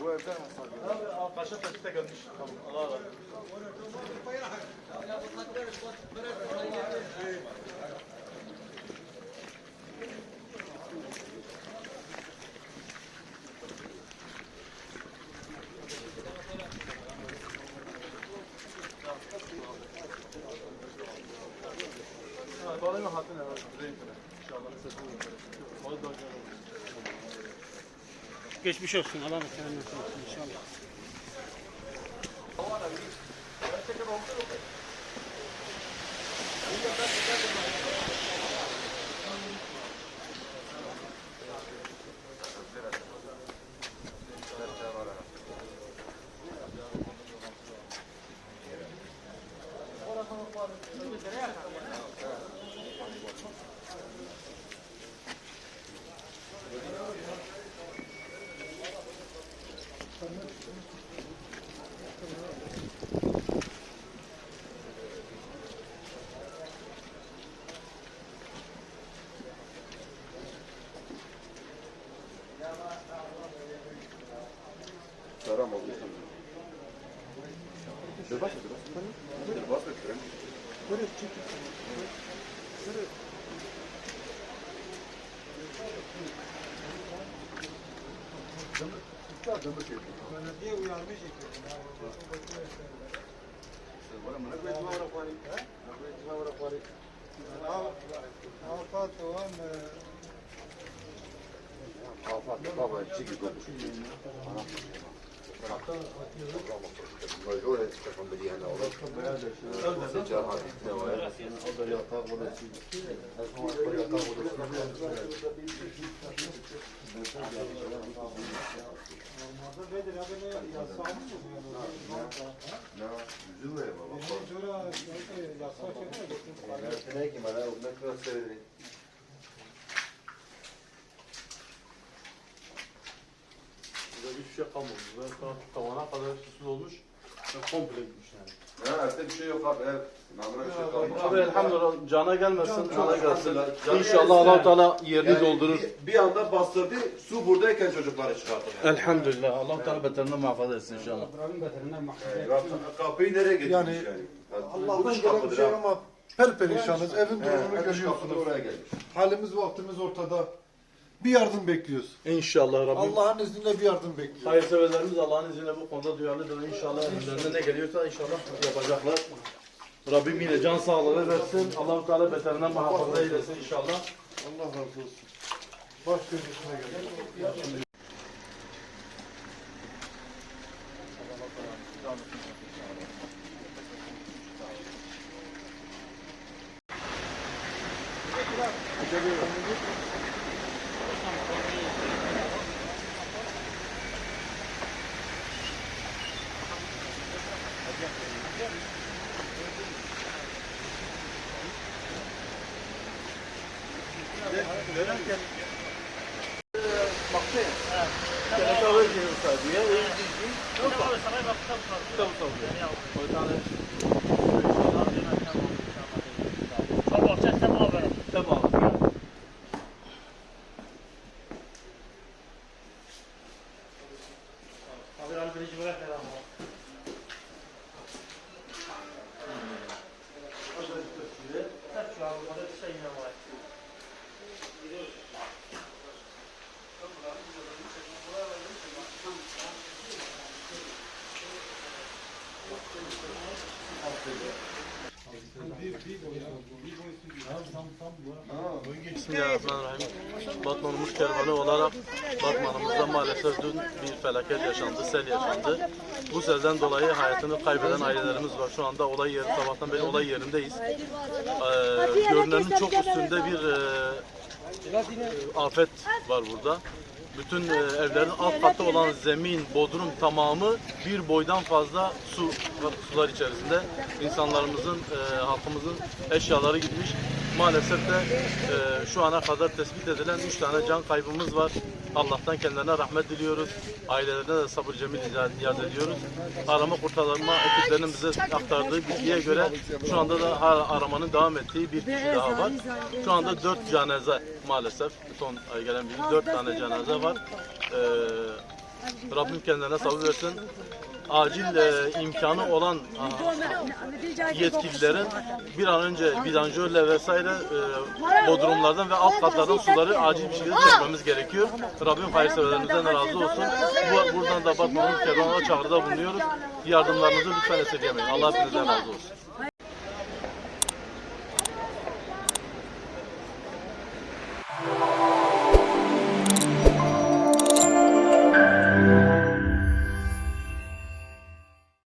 Bu evden hasar Abi kaşa taşıta gelmiş. Tamam. Allah Allah. Bağlayma hatını inşallah. Geçmiş olsun. Allah mekanını olsun inşallah. Saram oldu. Dur bas biraz. Dur bas bekle. Dur çık. Dur. Belediye uyarmış ki. Afat olan Afat baba çıkı normalde nedir abi ne yasağı mı oluyor? Sonra yasak Burada hiçbir şey kalmamış. Burada tavana kadar susuz olmuş. Komple gitmiş yani. Ya evde bir şey yok abi. Ev. Namına bir şey kalmadı. Abi elhamdülillah cana gelmesin, cana gelsin. Can- İnşallah Allah Teala yerini doldurur. Bir anda bastırdı. Su buradayken çocukları çıkarttı. Elhamdülillah. Allah Teala beterinden muhafaza etsin inşallah. Kapıyı nereye getirmiş Yani yani? Allah'tan gelen bir şey ama perperişanız. Evin durumunu Görüyorsunuz. görüyorsunuz. Oraya gelmiş. Halimiz vaktimiz ortada. Bir yardım bekliyoruz. İnşallah Rabbim. Allah'ın izniyle bir yardım bekliyoruz. Hayırseverlerimiz Allah'ın izniyle bu konuda duyarlıdır. İnşallah önlerine ne geliyorsa inşallah yapacaklar. Rabbim yine can sağlığı versin. Allah-u Teala beterinden muhafaza eylesin inşallah. Allah razı olsun. Baş gözüne gelin. Bismillahirrahmanirrahim. Batmanımız kervanı olarak Batmanımızda maalesef dün bir felaket yaşandı, sel yaşandı. Bu selden dolayı hayatını kaybeden ailelerimiz var. Şu anda olay yeri, sabahtan beri olay yerindeyiz. Görünenin çok üstünde bir afet var burada. Bütün evlerin alt katta olan zemin, bodrum tamamı bir boydan fazla sular içerisinde. İnsanlarımızın, halkımızın eşyaları gitmiş. Maalesef de şu ana kadar tespit edilen 3 tane can kaybımız var. Allah'tan kendilerine rahmet diliyoruz. Ailelerine de sabır cemil niyaz ediyoruz. Arama kurtarma ekiplerinin bize aktardığı bilgiye göre şu anda da aramanın devam ettiği bir kişi daha var. Şu anda 4 cenaze maalesef son gelen bilgi 4 tane cenaze var. Rabbim kendilerine sabır versin. Acil imkanı olan yetkililerin bir an önce vidanjörle vesaire bodrumlardan ve alt katlardan suları acil bir şekilde çekmemiz gerekiyor. Rabbim hayırseverlerimizden razı olsun. Buradan da Batman'ın kervanına çağrıda bulunuyoruz. Yardımlarınızı lütfen esirgemeyin. Allah hepinizden razı olsun.